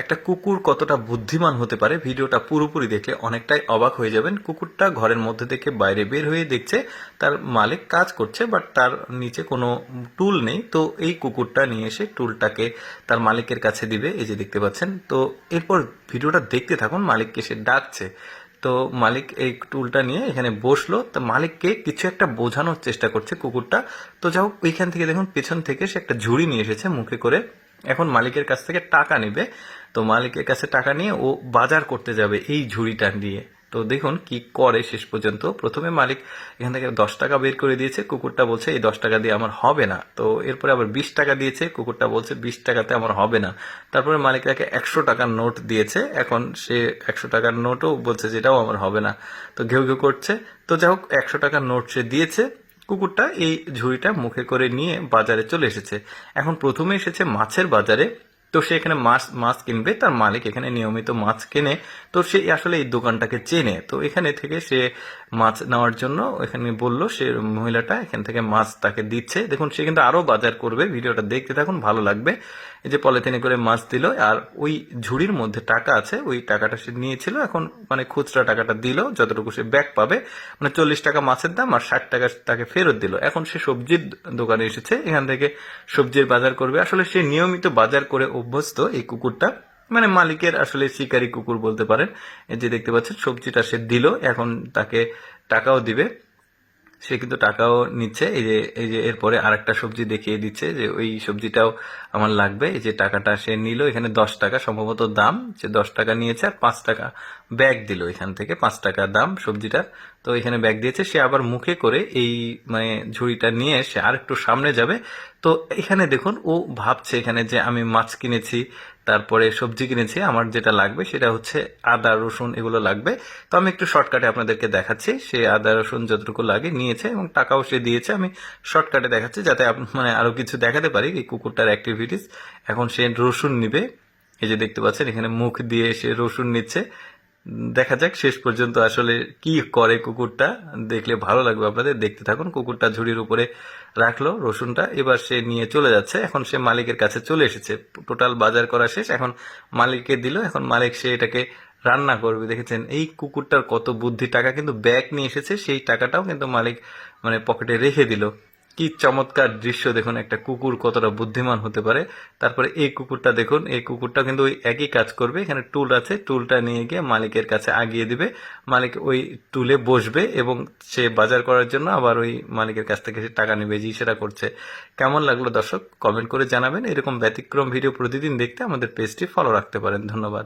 একটা কুকুর কতটা বুদ্ধিমান হতে পারে ভিডিওটা পুরোপুরি দেখলে অনেকটাই অবাক হয়ে যাবেন। কুকুরটা ঘরের মধ্যে থেকে বাইরে বের হয়ে দেখছে তার মালিক কাজ করছে, বাট তার নিচে কোনো টুল নেই। তো এই কুকুরটা নিয়ে এসে টুলটাকে তার মালিকের কাছে দিবে, এই যে দেখতে পাচ্ছেন। তো এরপর ভিডিওটা দেখতে থাকুন, মালিককে সে ডাকছে। তো মালিক এই টুলটা নিয়ে এখানে বসলো, তো মালিককে কিছু একটা বোঝানোর চেষ্টা করছে কুকুরটা। তো যাই হোক, ওইখান থেকে দেখুন পেছন থেকে সে একটা ঝুড়ি নিয়ে এসেছে মুখে করে। এখন মালিকের কাছ থেকে টাকা নিবে। তো মালিকের কাছে টাকা নিয়ে ও বাজার করতে যাবে এই ঝুড়িটা নিয়ে। তো দেখুন কি করে শেষ পর্যন্ত। প্রথমে মালিক এখান থেকে 10 টাকা বের করে দিয়েছে, কুকুরটা বলছে এই 10 টাকা দিয়ে আমার হবে না। তো এরপরে আবার 20 টাকা দিয়েছে, কুকুরটা বলছে 20 টাকাতে আমার হবে না। তারপরে মালিক তাকে 100 টাকার নোট দিয়েছে, এখন সে 100 টাকার নোটও বলছে যেটাও আমার হবে না। তো ঘেউ ঘেউ করছে। তো যাই হোক, 100 টাকার নোট সে দিয়েছে। কুকুরটা এই ঝুড়িটা মুখে করে নিয়ে বাজারে চলে এসেছে। এখন প্রথমে এসেছে মাছের বাজারে। তো সে এখানে মাছ কিনবে, তার মালিক এখানে নিয়মিত মাছ কেনে। তো সে আসলে এই দোকানটাকে চেনে। তো এখানে থেকে সে মাছ নেওয়ার জন্য এখানে বলল, সে মহিলাটা এখান থেকে মাছ তাকে দিচ্ছে। দেখুন সে কিন্তু আরো বাজার করবে, ভিডিওটা দেখতে থাকুন, ভালো লাগবে। এই যে পলিথিনে করে মাছ দিল, আর ওই ঝুড়ির মধ্যে টাকা আছে, ওই টাকাটা সে নিয়েছিল। এখন মানে খুচরা টাকাটা দিল, যতটুকু সে ব্যাক পাবে, মানে 40 টাকা মাছের দাম আর 60 টাকা তাকে ফেরত দিল। এখন সে সবজির দোকানে এসেছে, এখান থেকে সবজির বাজার করবে। আসলে সে নিয়মিত বাজার করে অভ্যস্ত এই কুকুরটা, মানে মালিকের আসলে শিকারী কুকুর বলতে পারেন। এই যে দেখতে পাচ্ছেন সবজিটা সে দিল, এখন তাকে টাকাও দিবে। সে কিন্তু টাকাও নিচ্ছে। এই যে এরপরে আরেকটা সবজি দেখিয়ে দিচ্ছে যে ওই সবজিটাও আমার লাগবে। এই যে টাকাটা সে নিল, এখানে 10 টাকা সম্ভবত দাম, সে 10 টাকা নিয়েছে আর 5 টাকা ব্যাগ দিল। এখান থেকে 5 টাকা দাম সবজিটা। তো এখানে ব্যাগ দিয়েছে। সে আবার মুখে করে এই মানে ঝুড়িটা নিয়ে সে আর একটু সামনে যাবে। তো এখানে দেখুন ও ভাবছে এখানে যে আমি মাছ কিনেছি, তারপরে সবজি কিনেছি, আমার যেটা লাগবে সেটা হচ্ছে আদা রসুন এগুলো লাগবে। তো আমি একটু শর্টকাটে আপনাদেরকে দেখাচ্ছি। সে আদা রসুন যতটুকু লাগে নিয়েছে এবং টাকাও সে দিয়েছে। আমি শর্টকাটে দেখাচ্ছি যাতে মানে আরো কিছু দেখাতে পারি এই কুকুরটার অ্যাক্টিভিটিস। এখন সে রসুন নিবে, এই যে দেখতে পাচ্ছেন এখানে মুখ দিয়ে সে রসুন নিচ্ছে। দেখা যাক শেষ পর্যন্ত আসলে কি করে কুকুরটা, দেখলে ভালো লাগবে আপনাদের, দেখতে থাকুন। কুকুরটা ঝুড়ির উপরে রাখলো রসুনটা, এবার সে নিয়ে চলে যাচ্ছে। এখন সে মালিকের কাছে চলে এসেছে, টোটাল বাজার করা শেষ। এখন মালিককে দিল, এখন মালিক সে এটাকে রান্না করবে। দেখেছেন এই কুকুরটার কত বুদ্ধি, টাকা কিন্তু ব্যাগ নিয়ে এসেছে, সেই টাকাটাও কিন্তু মালিক মানে পকেটে রেখে দিল। কি চমৎকার দৃশ্য দেখুন, একটা কুকুর কতটা বুদ্ধিমান হতে পারে। তারপরে এই কুকুরটা দেখুন, এই কুকুরটা কিন্তু ওই একই কাজ করবে। এখানে টুল আছে, টুলটা নিয়ে গিয়ে মালিকের কাছে আগিয়ে দিবে। মালিক ওই টুলে বসবে এবং সে বাজার করার জন্য আবার ওই মালিকের কাছ থেকে সে টাকা নেবে, যে সেটা করছে। কেমন লাগলো দর্শক, কমেন্ট করে জানাবেন। এরকম ব্যতিক্রম ভিডিও প্রতিদিন দেখতে আমাদের পেজটি ফলো রাখতে পারেন। ধন্যবাদ।